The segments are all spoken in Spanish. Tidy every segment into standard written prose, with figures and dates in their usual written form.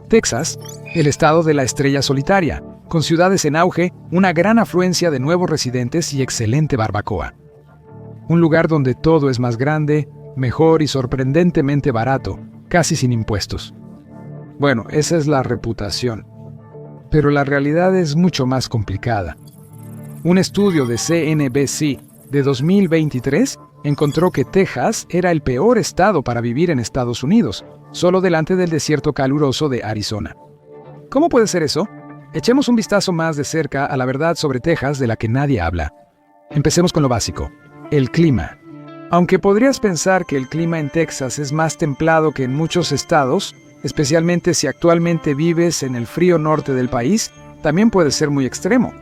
Texas, el estado de la estrella solitaria, con ciudades en auge, una gran afluencia de nuevos residentes y excelente barbacoa. Un lugar donde todo es más grande, mejor y sorprendentemente barato, casi sin impuestos. Bueno, esa es la reputación. Pero la realidad es mucho más complicada. Un estudio de CNBC de 2023 encontró que Texas era el peor estado para vivir en Estados Unidos, solo delante del desierto caluroso de Arizona. ¿Cómo puede ser eso? Echemos un vistazo más de cerca a la verdad sobre Texas de la que nadie habla. Empecemos con lo básico, el clima. Aunque podrías pensar que el clima en Texas es más templado que en muchos estados, especialmente si actualmente vives en el frío norte del país, también puede ser muy extremo.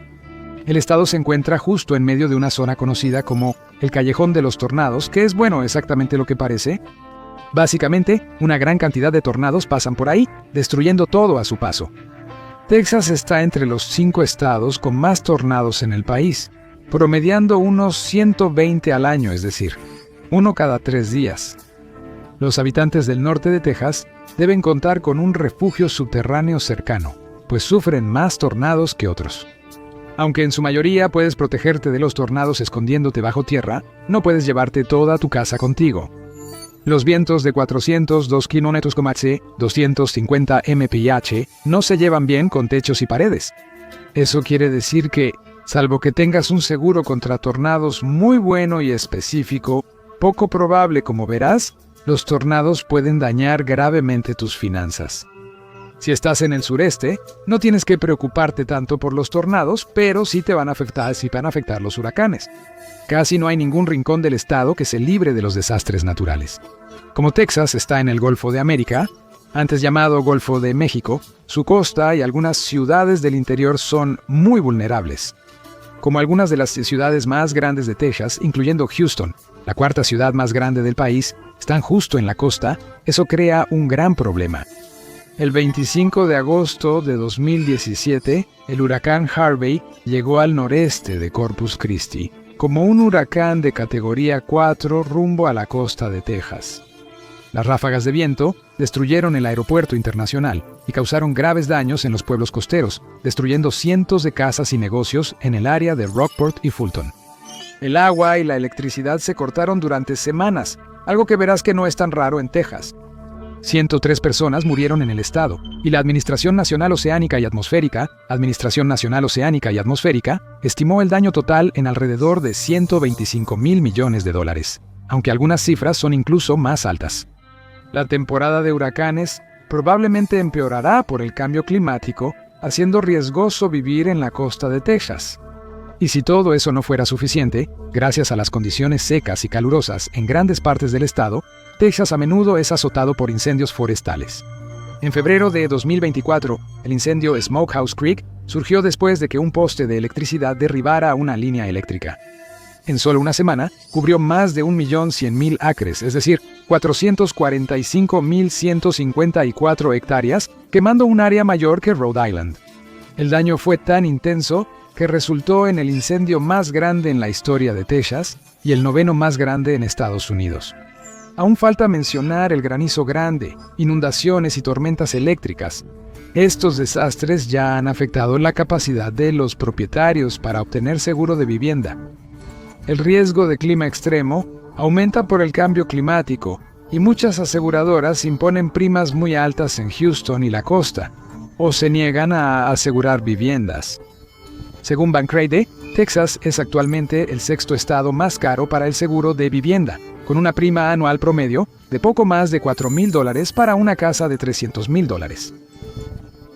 El estado se encuentra justo en medio de una zona conocida como el Callejón de los Tornados, que es, exactamente lo que parece. Básicamente, una gran cantidad de tornados pasan por ahí, destruyendo todo a su paso. Texas está entre los 5 estados con más tornados en el país, promediando unos 120 al año, es decir, uno cada 3 días. Los habitantes del norte de Texas deben contar con un refugio subterráneo cercano, pues sufren más tornados que otros. Aunque en su mayoría puedes protegerte de los tornados escondiéndote bajo tierra, no puedes llevarte toda tu casa contigo. Los vientos de 402 km/h, 250 mph, no se llevan bien con techos y paredes. Eso quiere decir que, salvo que tengas un seguro contra tornados muy bueno y específico, poco probable como verás, los tornados pueden dañar gravemente tus finanzas. Si estás en el sureste, no tienes que preocuparte tanto por los tornados, pero sí van a afectar los huracanes. Casi no hay ningún rincón del estado que se libre de los desastres naturales. Como Texas está en el Golfo de América, antes llamado Golfo de México, su costa y algunas ciudades del interior son muy vulnerables. Como algunas de las ciudades más grandes de Texas, incluyendo Houston, la 4ª ciudad más grande del país, están justo en la costa, eso crea un gran problema. El 25 de agosto de 2017, el huracán Harvey llegó al noreste de Corpus Christi, como un huracán de categoría 4 rumbo a la costa de Texas. Las ráfagas de viento destruyeron el aeropuerto internacional y causaron graves daños en los pueblos costeros, destruyendo cientos de casas y negocios en el área de Rockport y Fulton. El agua y la electricidad se cortaron durante semanas, algo que verás que no es tan raro en Texas. 103 personas murieron en el estado, y la Administración Nacional Oceánica y Atmosférica, estimó el daño total en alrededor de $125 mil millones, aunque algunas cifras son incluso más altas. La temporada de huracanes probablemente empeorará por el cambio climático, haciendo riesgoso vivir en la costa de Texas. Y si todo eso no fuera suficiente, gracias a las condiciones secas y calurosas en grandes partes del estado, Texas a menudo es azotado por incendios forestales. En febrero de 2024, el incendio Smokehouse Creek surgió después de que un poste de electricidad derribara una línea eléctrica. En solo una semana, cubrió más de 1.100.000 acres, es decir, 445.154 hectáreas, quemando un área mayor que Rhode Island. El daño fue tan intenso que resultó en el incendio más grande en la historia de Texas y el 9º más grande en Estados Unidos. Aún falta mencionar el granizo grande, inundaciones y tormentas eléctricas. Estos desastres ya han afectado la capacidad de los propietarios para obtener seguro de vivienda. El riesgo de clima extremo aumenta por el cambio climático y muchas aseguradoras imponen primas muy altas en Houston y la costa, o se niegan a asegurar viviendas. Según Bankrate, Texas es actualmente el 6º estado más caro para el seguro de vivienda, con una prima anual promedio de poco más de $4,000 para una casa de $300,000.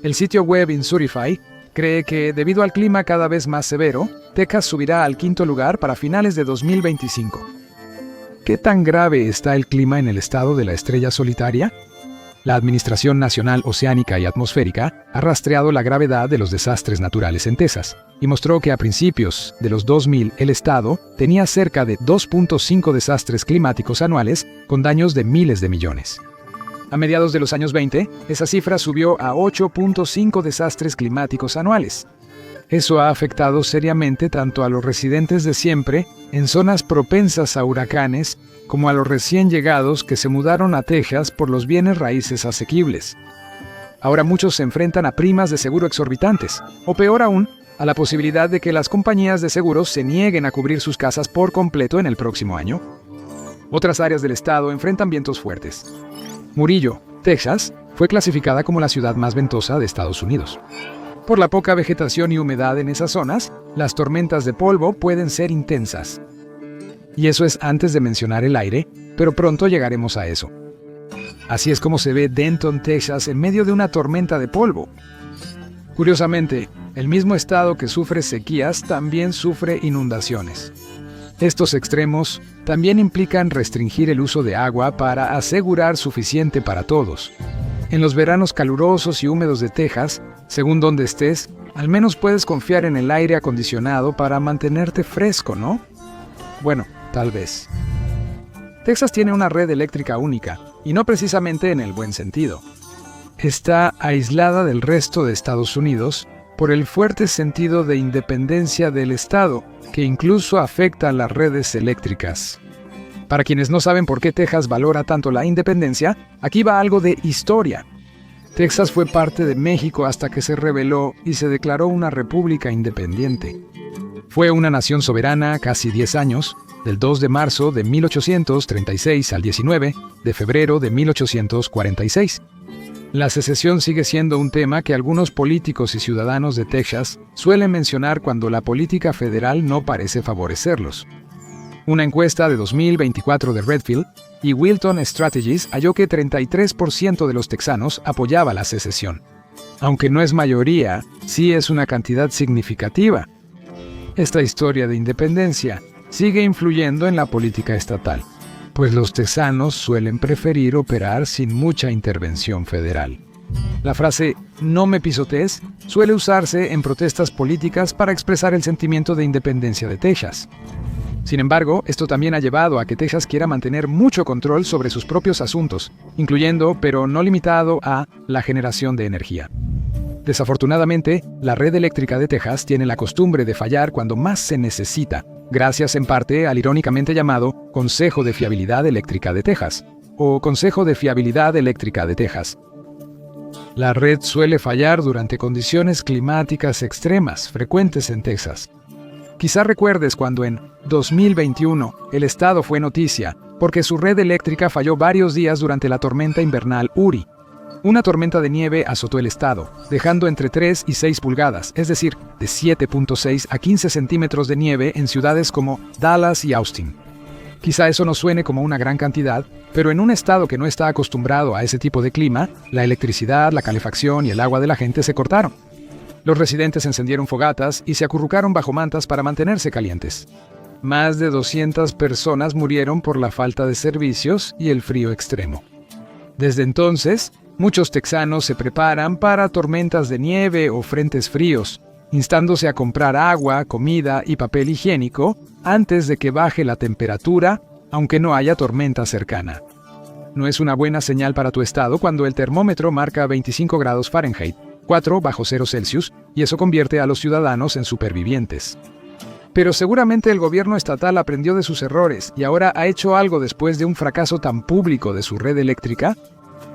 El sitio web Insurify cree que, debido al clima cada vez más severo, Texas subirá al 5º lugar para finales de 2025. ¿Qué tan grave está el clima en el estado de la estrella solitaria? La Administración Nacional Oceánica y Atmosférica ha rastreado la gravedad de los desastres naturales en Texas y mostró que a principios de los 2000 el estado tenía cerca de 2.5 desastres climáticos anuales con daños de miles de millones. A mediados de los años 20, esa cifra subió a 8.5 desastres climáticos anuales. Eso ha afectado seriamente tanto a los residentes de siempre en zonas propensas a huracanes como a los recién llegados que se mudaron a Texas por los bienes raíces asequibles. Ahora muchos se enfrentan a primas de seguro exorbitantes, o peor aún, a la posibilidad de que las compañías de seguros se nieguen a cubrir sus casas por completo en el próximo año. Otras áreas del estado enfrentan vientos fuertes. Murillo, Texas, fue clasificada como la ciudad más ventosa de Estados Unidos. Por la poca vegetación y humedad en esas zonas, las tormentas de polvo pueden ser intensas. Y eso es antes de mencionar el aire, pero pronto llegaremos a eso. Así es como se ve Denton, Texas, en medio de una tormenta de polvo. Curiosamente, el mismo estado que sufre sequías también sufre inundaciones. Estos extremos también implican restringir el uso de agua para asegurar suficiente para todos. En los veranos calurosos y húmedos de Texas, según donde estés, al menos puedes confiar en el aire acondicionado para mantenerte fresco, ¿no? Bueno, tal vez. Texas tiene una red eléctrica única, y no precisamente en el buen sentido. Está aislada del resto de Estados Unidos por el fuerte sentido de independencia del estado, que incluso afecta a las redes eléctricas. Para quienes no saben por qué Texas valora tanto la independencia, aquí va algo de historia. Texas fue parte de México hasta que se rebeló y se declaró una república independiente. Fue una nación soberana casi 10 años, del 2 de marzo de 1836 al 19 de febrero de 1846. La secesión sigue siendo un tema que algunos políticos y ciudadanos de Texas suelen mencionar cuando la política federal no parece favorecerlos. Una encuesta de 2024 de Redfield y Wilton Strategies halló que 33% de los texanos apoyaba la secesión. Aunque no es mayoría, sí es una cantidad significativa. Esta historia de independencia sigue influyendo en la política estatal, pues los texanos suelen preferir operar sin mucha intervención federal. La frase "no me pisotees" suele usarse en protestas políticas para expresar el sentimiento de independencia de Texas. Sin embargo, esto también ha llevado a que Texas quiera mantener mucho control sobre sus propios asuntos, incluyendo, pero no limitado a, la generación de energía. Desafortunadamente, la red eléctrica de Texas tiene la costumbre de fallar cuando más se necesita, gracias en parte al irónicamente llamado Consejo de Fiabilidad Eléctrica de Texas, o Consejo de Fiabilidad Eléctrica de Texas. La red suele fallar durante condiciones climáticas extremas frecuentes en Texas. Quizá recuerdes cuando en 2021 el estado fue noticia porque su red eléctrica falló varios días durante la tormenta invernal Uri. Una tormenta de nieve azotó el estado, dejando entre 3 y 6 pulgadas, es decir, de 7.6 a 15 centímetros de nieve en ciudades como Dallas y Austin. Quizá eso no suene como una gran cantidad, pero en un estado que no está acostumbrado a ese tipo de clima, la electricidad, la calefacción y el agua de la gente se cortaron. Los residentes encendieron fogatas y se acurrucaron bajo mantas para mantenerse calientes. Más de 200 personas murieron por la falta de servicios y el frío extremo. Desde entonces, muchos texanos se preparan para tormentas de nieve o frentes fríos, instándose a comprar agua, comida y papel higiénico antes de que baje la temperatura, aunque no haya tormenta cercana. No es una buena señal para tu estado cuando el termómetro marca 25 grados Fahrenheit, 4 bajo cero Celsius, y eso convierte a los ciudadanos en supervivientes. Pero seguramente el gobierno estatal aprendió de sus errores y ahora ha hecho algo después de un fracaso tan público de su red eléctrica.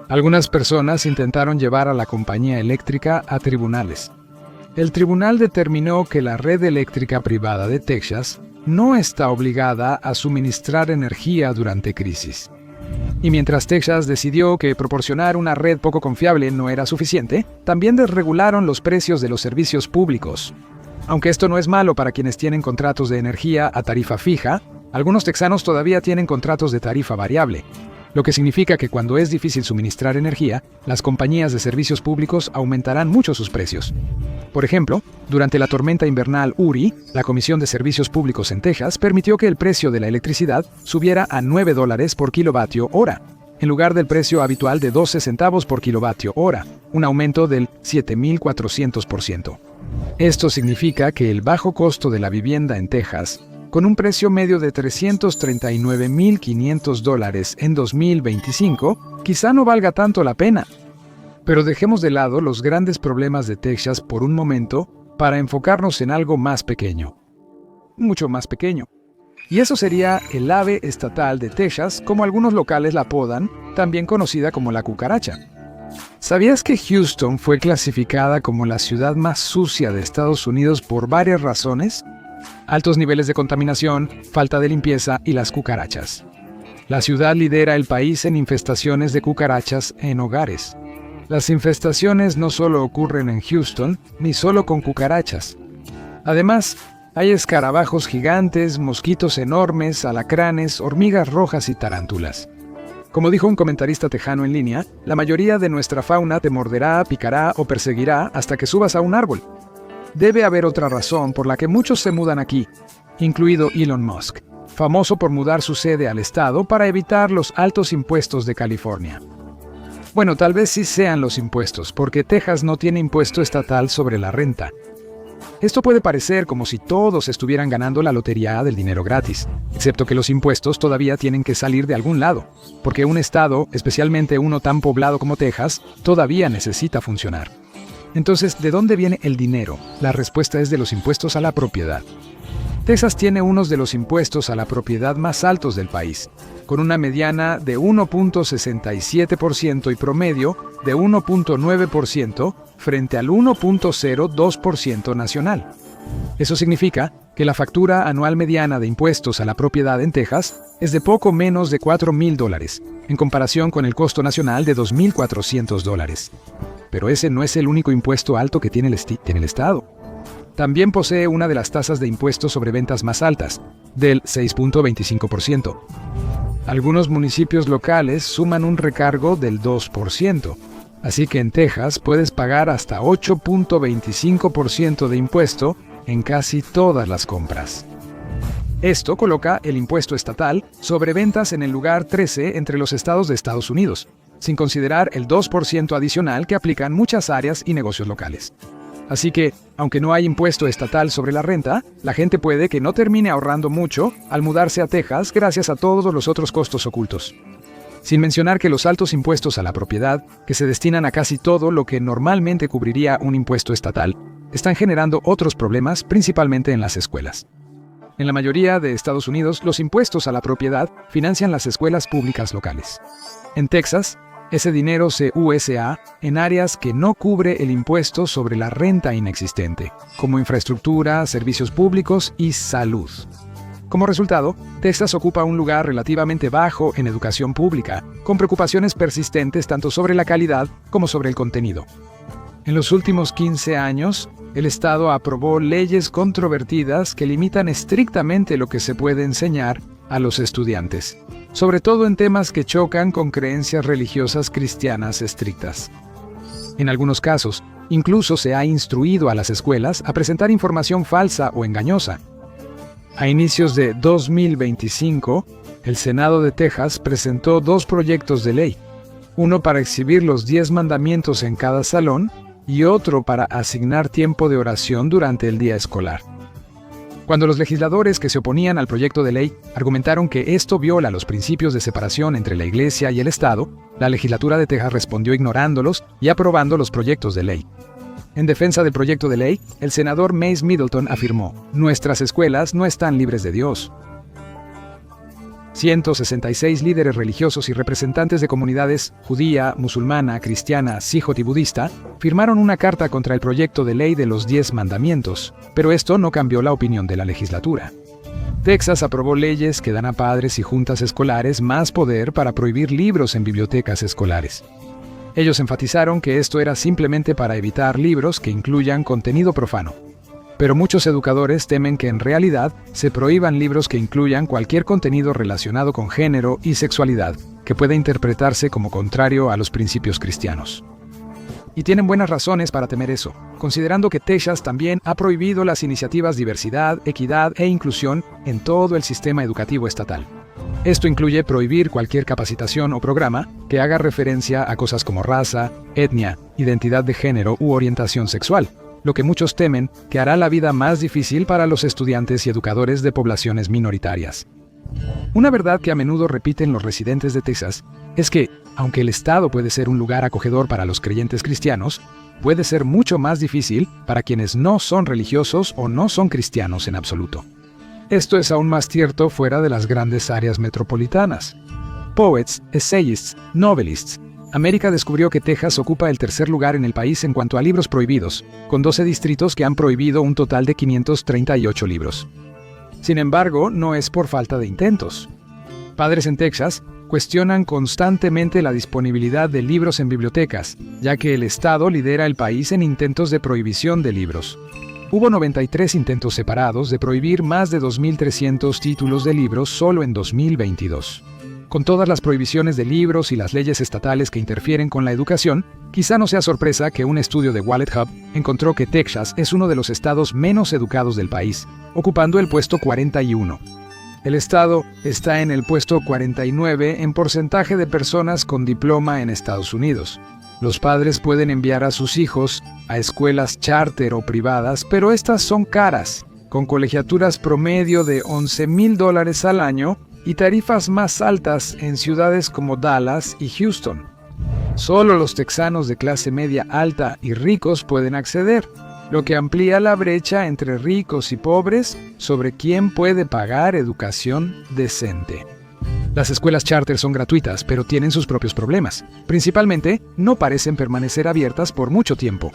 Algunas personas intentaron llevar a la compañía eléctrica a tribunales. El tribunal determinó que la red eléctrica privada de Texas no está obligada a suministrar energía durante crisis. Y mientras Texas decidió que proporcionar una red poco confiable no era suficiente, también desregularon los precios de los servicios públicos. Aunque esto no es malo para quienes tienen contratos de energía a tarifa fija, algunos texanos todavía tienen contratos de tarifa variable, lo que significa que cuando es difícil suministrar energía, las compañías de servicios públicos aumentarán mucho sus precios. Por ejemplo, durante la tormenta invernal Uri, la Comisión de Servicios Públicos en Texas permitió que el precio de la electricidad subiera a $9 por kilovatio hora, en lugar del precio habitual de 12 centavos por kilovatio hora, un aumento del 7.400%. Esto significa que el bajo costo de la vivienda en Texas, con un precio medio de $339.500 en 2025, quizá no valga tanto la pena. Pero dejemos de lado los grandes problemas de Texas por un momento para enfocarnos en algo más pequeño. Mucho más pequeño. Y eso sería el ave estatal de Texas, como algunos locales la apodan, también conocida como la cucaracha. ¿Sabías que Houston fue clasificada como la ciudad más sucia de Estados Unidos por varias razones? Altos niveles de contaminación, falta de limpieza y las cucarachas. La ciudad lidera el país en infestaciones de cucarachas en hogares. Las infestaciones no solo ocurren en Houston, ni solo con cucarachas. Además, hay escarabajos gigantes, mosquitos enormes, alacranes, hormigas rojas y tarántulas. Como dijo un comentarista tejano en línea, la mayoría de nuestra fauna te morderá, picará o perseguirá hasta que subas a un árbol. Debe haber otra razón por la que muchos se mudan aquí, incluido Elon Musk, famoso por mudar su sede al estado para evitar los altos impuestos de California. Bueno, tal vez sí sean los impuestos, porque Texas no tiene impuesto estatal sobre la renta. Esto puede parecer como si todos estuvieran ganando la lotería del dinero gratis, excepto que los impuestos todavía tienen que salir de algún lado, porque un estado, especialmente uno tan poblado como Texas, todavía necesita funcionar. Entonces, ¿de dónde viene el dinero? La respuesta es de los impuestos a la propiedad. Texas tiene unos de los impuestos a la propiedad más altos del país, con una mediana de 1.67% y promedio de 1.9% frente al 1.02% nacional. Eso significa que la factura anual mediana de impuestos a la propiedad en Texas es de poco menos de $4,000, en comparación con el costo nacional de $2,400. Pero ese no es el único impuesto alto que tiene el estado. También posee una de las tasas de impuestos sobre ventas más altas, del 6.25%. Algunos municipios locales suman un recargo del 2%, así que en Texas puedes pagar hasta 8.25% de impuesto en casi todas las compras. Esto coloca el impuesto estatal sobre ventas en el lugar 13 entre los estados de Estados Unidos, sin considerar el 2% adicional que aplican muchas áreas y negocios locales. Así que, aunque no hay impuesto estatal sobre la renta, la gente puede que no termine ahorrando mucho al mudarse a Texas gracias a todos los otros costos ocultos. Sin mencionar que los altos impuestos a la propiedad, que se destinan a casi todo lo que normalmente cubriría un impuesto estatal, están generando otros problemas, principalmente en las escuelas. En la mayoría de Estados Unidos, los impuestos a la propiedad financian las escuelas públicas locales. En Texas, ese dinero se usa en áreas que no cubre el impuesto sobre la renta inexistente, como infraestructura, servicios públicos y salud. Como resultado, Texas ocupa un lugar relativamente bajo en educación pública, con preocupaciones persistentes tanto sobre la calidad como sobre el contenido. En los últimos 15 años, el Estado aprobó leyes controvertidas que limitan estrictamente lo que se puede enseñar a los estudiantes, sobre todo en temas que chocan con creencias religiosas cristianas estrictas. En algunos casos, incluso se ha instruido a las escuelas a presentar información falsa o engañosa. A inicios de 2025, el Senado de Texas presentó 2 proyectos de ley, uno para exhibir los 10 mandamientos en cada salón y otro para asignar tiempo de oración durante el día escolar. Cuando los legisladores que se oponían al proyecto de ley argumentaron que esto viola los principios de separación entre la Iglesia y el Estado, la legislatura de Texas respondió ignorándolos y aprobando los proyectos de ley. En defensa del proyecto de ley, el senador Mace Middleton afirmó: "Nuestras escuelas no están libres de Dios". 166 líderes religiosos y representantes de comunidades judía, musulmana, cristiana, sijot y budista firmaron una carta contra el proyecto de ley de los 10 mandamientos, pero esto no cambió la opinión de la legislatura. Texas aprobó leyes que dan a padres y juntas escolares más poder para prohibir libros en bibliotecas escolares. Ellos enfatizaron que esto era simplemente para evitar libros que incluyan contenido profano. Pero muchos educadores temen que en realidad se prohíban libros que incluyan cualquier contenido relacionado con género y sexualidad, que pueda interpretarse como contrario a los principios cristianos. Y tienen buenas razones para temer eso, considerando que Texas también ha prohibido las iniciativas diversidad, equidad e inclusión en todo el sistema educativo estatal. Esto incluye prohibir cualquier capacitación o programa que haga referencia a cosas como raza, etnia, identidad de género u orientación sexual, lo que muchos temen que hará la vida más difícil para los estudiantes y educadores de poblaciones minoritarias. Una verdad que a menudo repiten los residentes de Texas es que, aunque el Estado puede ser un lugar acogedor para los creyentes cristianos, puede ser mucho más difícil para quienes no son religiosos o no son cristianos en absoluto. Esto es aún más cierto fuera de las grandes áreas metropolitanas. Poets, essayists, novelists, América descubrió que Texas ocupa el tercer lugar en el país en cuanto a libros prohibidos, con 12 distritos que han prohibido un total de 538 libros. Sin embargo, no es por falta de intentos. Padres en Texas cuestionan constantemente la disponibilidad de libros en bibliotecas, ya que el estado lidera el país en intentos de prohibición de libros. Hubo 93 intentos separados de prohibir más de 2.300 títulos de libros solo en 2022. Con todas las prohibiciones de libros y las leyes estatales que interfieren con la educación, quizá no sea sorpresa que un estudio de Wallet Hub encontró que Texas es uno de los estados menos educados del país, ocupando el puesto 41. El estado está en el puesto 49 en porcentaje de personas con diploma en Estados Unidos. Los padres pueden enviar a sus hijos a escuelas charter o privadas, pero estas son caras, con colegiaturas promedio de $11,000 al año y tarifas más altas en ciudades como Dallas y Houston. Solo los texanos de clase media alta y ricos pueden acceder, lo que amplía la brecha entre ricos y pobres sobre quién puede pagar educación decente. Las escuelas charter son gratuitas, pero tienen sus propios problemas. Principalmente, no parecen permanecer abiertas por mucho tiempo.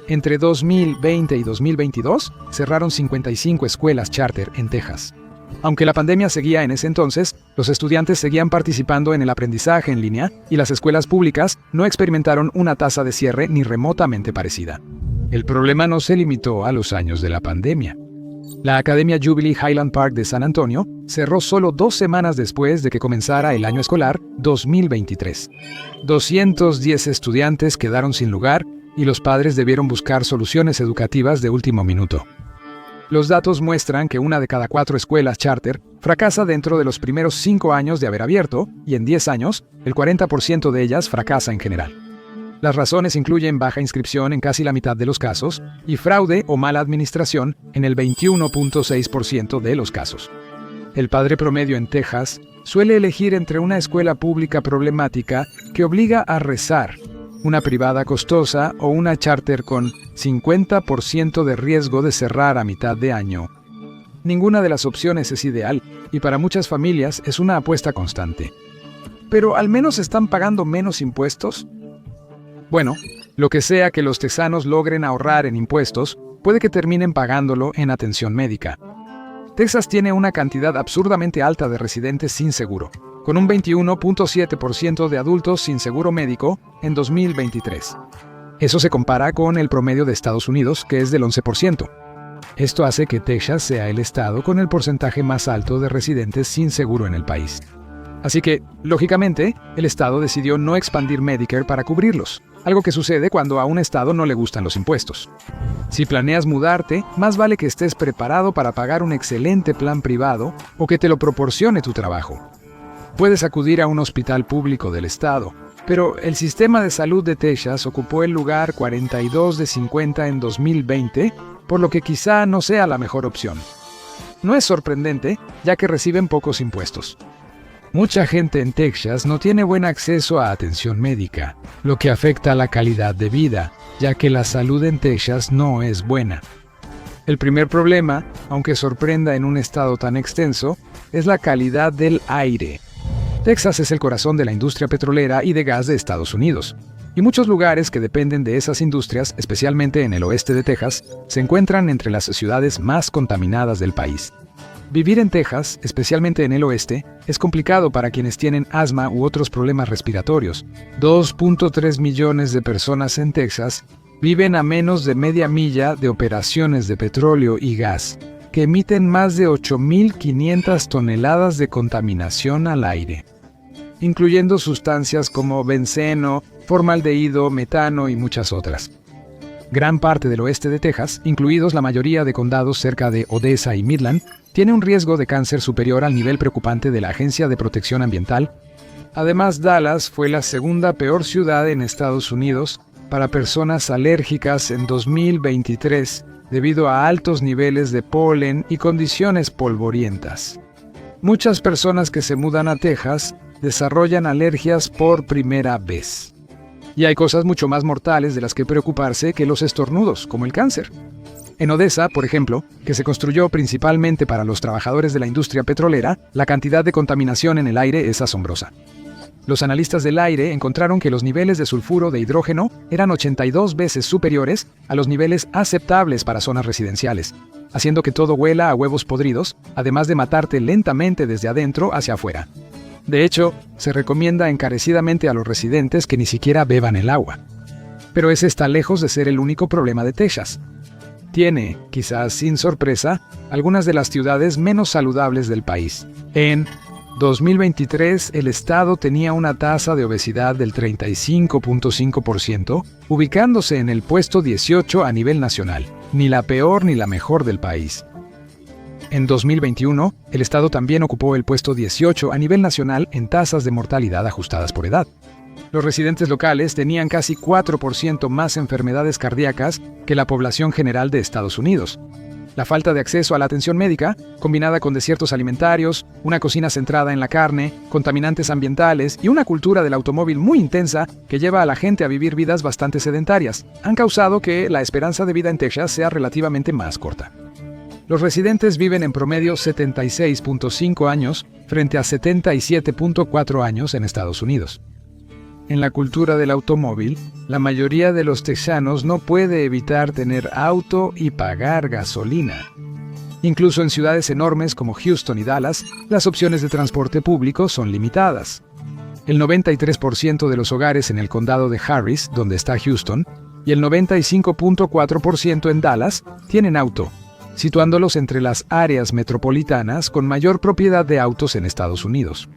Entre 2020 y 2022, cerraron 55 escuelas charter en Texas. Aunque la pandemia seguía en ese entonces, los estudiantes seguían participando en el aprendizaje en línea y las escuelas públicas no experimentaron una tasa de cierre ni remotamente parecida. El problema no se limitó a los años de la pandemia. La Academia Jubilee Highland Park de San Antonio cerró solo 2 semanas después de que comenzara el año escolar 2023. 210 estudiantes quedaron sin lugar y los padres debieron buscar soluciones educativas de último minuto. Los datos muestran que 1 de cada 4 escuelas charter fracasa dentro de los primeros 5 años de haber abierto, y en 10 años, el 40% de ellas fracasa en general. Las razones incluyen baja inscripción en casi la mitad de los casos y fraude o mala administración en el 21.6% de los casos. El padre promedio en Texas suele elegir entre una escuela pública problemática que obliga a rezar, una privada costosa o una charter con 50% de riesgo de cerrar a mitad de año. Ninguna de las opciones es ideal y para muchas familias es una apuesta constante. ¿Pero al menos están pagando menos impuestos? Bueno, lo que sea que los texanos logren ahorrar en impuestos, puede que terminen pagándolo en atención médica. Texas tiene una cantidad absurdamente alta de residentes sin seguro, con un 21.7% de adultos sin seguro médico en 2023. Eso se compara con el promedio de Estados Unidos, que es del 11%. Esto hace que Texas sea el estado con el porcentaje más alto de residentes sin seguro en el país. Así que, lógicamente, el estado decidió no expandir Medicare para cubrirlos, algo que sucede cuando a un estado no le gustan los impuestos. Si planeas mudarte, más vale que estés preparado para pagar un excelente plan privado o que te lo proporcione tu trabajo. Puedes acudir a un hospital público del estado, pero el sistema de salud de Texas ocupó el lugar 42 de 50 en 2020, por lo que quizá no sea la mejor opción. No es sorprendente, ya que reciben pocos impuestos. Mucha gente en Texas no tiene buen acceso a atención médica, lo que afecta a la calidad de vida, ya que la salud en Texas no es buena. El primer problema, aunque sorprenda en un estado tan extenso, es la calidad del aire. Texas es el corazón de la industria petrolera y de gas de Estados Unidos, y muchos lugares que dependen de esas industrias, especialmente en el oeste de Texas, se encuentran entre las ciudades más contaminadas del país. Vivir en Texas, especialmente en el oeste, es complicado para quienes tienen asma u otros problemas respiratorios. 2.3 millones de personas en Texas viven a menos de media milla de operaciones de petróleo y gas, que emiten más de 8.500 toneladas de contaminación al aire, incluyendo sustancias como benceno, formaldehído, metano y muchas otras. Gran parte del oeste de Texas, incluidos la mayoría de condados cerca de Odessa y Midland, tiene un riesgo de cáncer superior al nivel preocupante de la Agencia de Protección Ambiental. Además, Dallas fue la segunda peor ciudad en Estados Unidos para personas alérgicas en 2023 debido a altos niveles de polen y condiciones polvorientas. Muchas personas que se mudan a Texas desarrollan alergias por primera vez. Y hay cosas mucho más mortales de las que preocuparse que los estornudos, como el cáncer. En Odessa, por ejemplo, que se construyó principalmente para los trabajadores de la industria petrolera, la cantidad de contaminación en el aire es asombrosa. Los analistas del aire encontraron que los niveles de sulfuro de hidrógeno eran 82 veces superiores a los niveles aceptables para zonas residenciales, haciendo que todo huela a huevos podridos, además de matarte lentamente desde adentro hacia afuera. De hecho, se recomienda encarecidamente a los residentes que ni siquiera beban el agua. Pero ese está lejos de ser el único problema de Texas. Tiene, quizás sin sorpresa, algunas de las ciudades menos saludables del país. En 2023, el estado tenía una tasa de obesidad del 35.5%, ubicándose en el puesto 18 a nivel nacional, ni la peor ni la mejor del país. En 2021, el estado también ocupó el puesto 18 a nivel nacional en tasas de mortalidad ajustadas por edad. Los residentes locales tenían casi 4% más enfermedades cardíacas que la población general de Estados Unidos. La falta de acceso a la atención médica, combinada con desiertos alimentarios, una cocina centrada en la carne, contaminantes ambientales y una cultura del automóvil muy intensa que lleva a la gente a vivir vidas bastante sedentarias, han causado que la esperanza de vida en Texas sea relativamente más corta. Los residentes viven en promedio 76.5 años frente a 77.4 años en Estados Unidos. En la cultura del automóvil, la mayoría de los texanos no puede evitar tener auto y pagar gasolina. Incluso en ciudades enormes como Houston y Dallas, las opciones de transporte público son limitadas. El 93% de los hogares en el condado de Harris, donde está Houston, y el 95.4% en Dallas tienen auto, situándolos entre las áreas metropolitanas con mayor propiedad de autos en Estados Unidos.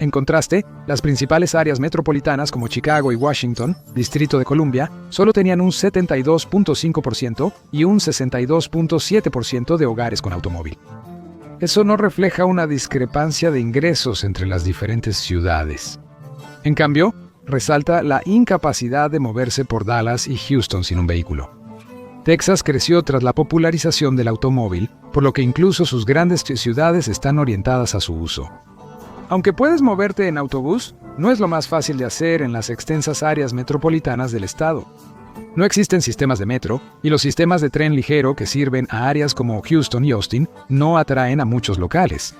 En contraste, las principales áreas metropolitanas como Chicago y Washington, Distrito de Columbia, solo tenían un 72.5% y un 62.7% de hogares con automóvil. Eso no refleja una discrepancia de ingresos entre las diferentes ciudades. En cambio, resalta la incapacidad de moverse por Dallas y Houston sin un vehículo. Texas creció tras la popularización del automóvil, por lo que incluso sus grandes ciudades están orientadas a su uso. Aunque puedes moverte en autobús, no es lo más fácil de hacer en las extensas áreas metropolitanas del estado. No existen sistemas de metro, y los sistemas de tren ligero que sirven a áreas como Houston y Austin no atraen a muchos locales.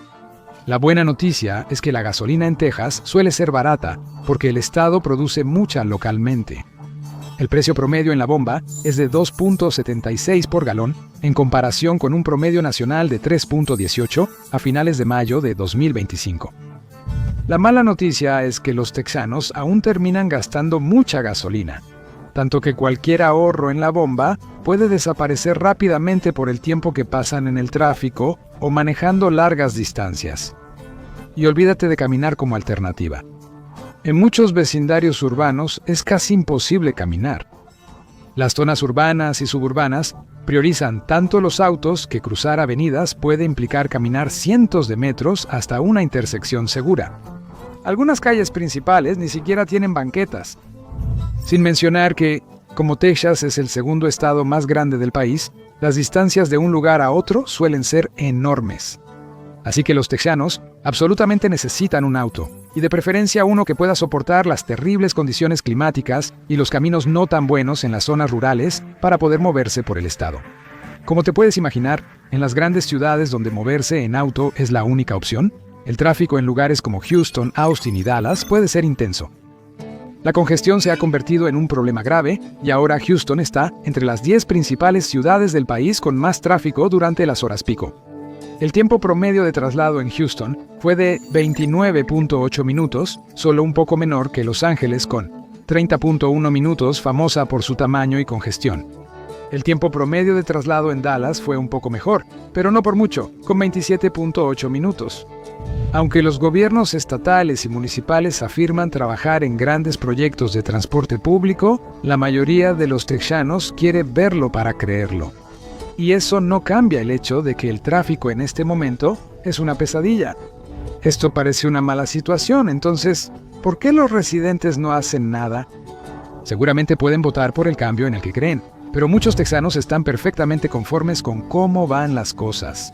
La buena noticia es que la gasolina en Texas suele ser barata, porque el estado produce mucha localmente. El precio promedio en la bomba es de 2.76 por galón, en comparación con un promedio nacional de 3.18 a finales de mayo de 2025. La mala noticia es que los texanos aún terminan gastando mucha gasolina, tanto que cualquier ahorro en la bomba puede desaparecer rápidamente por el tiempo que pasan en el tráfico o manejando largas distancias. Y olvídate de caminar como alternativa. En muchos vecindarios urbanos es casi imposible caminar. Las zonas urbanas y suburbanas priorizan tanto los autos que cruzar avenidas puede implicar caminar cientos de metros hasta una intersección segura. Algunas calles principales ni siquiera tienen banquetas. Sin mencionar que, como Texas es el segundo estado más grande del país, las distancias de un lugar a otro suelen ser enormes. Así que los texanos absolutamente necesitan un auto, y de preferencia uno que pueda soportar las terribles condiciones climáticas y los caminos no tan buenos en las zonas rurales para poder moverse por el estado. Como te puedes imaginar, en las grandes ciudades donde moverse en auto es la única opción, el tráfico en lugares como Houston, Austin y Dallas puede ser intenso. La congestión se ha convertido en un problema grave y ahora Houston está entre las 10 principales ciudades del país con más tráfico durante las horas pico. El tiempo promedio de traslado en Houston fue de 29.8 minutos, solo un poco menor que Los Ángeles con 30.1 minutos, famosa por su tamaño y congestión. El tiempo promedio de traslado en Dallas fue un poco mejor, pero no por mucho, con 27.8 minutos. Aunque los gobiernos estatales y municipales afirman trabajar en grandes proyectos de transporte público, la mayoría de los texanos quiere verlo para creerlo. Y eso no cambia el hecho de que el tráfico en este momento es una pesadilla. Esto parece una mala situación, entonces, ¿por qué los residentes no hacen nada? Seguramente pueden votar por el cambio en el que creen, pero muchos texanos están perfectamente conformes con cómo van las cosas.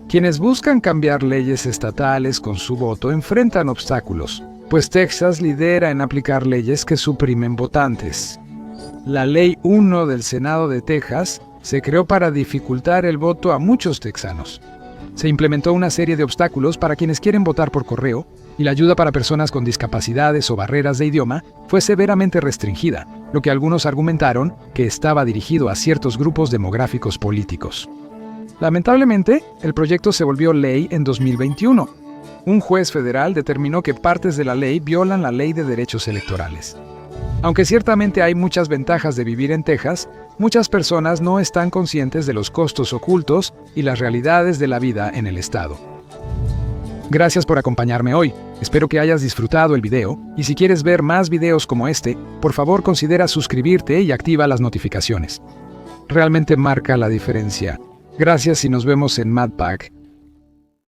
Quienes buscan cambiar leyes estatales con su voto enfrentan obstáculos, pues Texas lidera en aplicar leyes que suprimen votantes. La Ley 1 del Senado de Texas se creó para dificultar el voto a muchos texanos. Se implementó una serie de obstáculos para quienes quieren votar por correo, y la ayuda para personas con discapacidades o barreras de idioma fue severamente restringida, lo que algunos argumentaron que estaba dirigido a ciertos grupos demográficos políticos. Lamentablemente, el proyecto se volvió ley en 2021. Un juez federal determinó que partes de la ley violan la Ley de Derechos Electorales. Aunque ciertamente hay muchas ventajas de vivir en Texas, muchas personas no están conscientes de los costos ocultos y las realidades de la vida en el estado. Gracias por acompañarme hoy. Espero que hayas disfrutado el video, y si quieres ver más videos como este, por favor considera suscribirte y activa las notificaciones. Realmente marca la diferencia. Gracias y nos vemos en MadPack.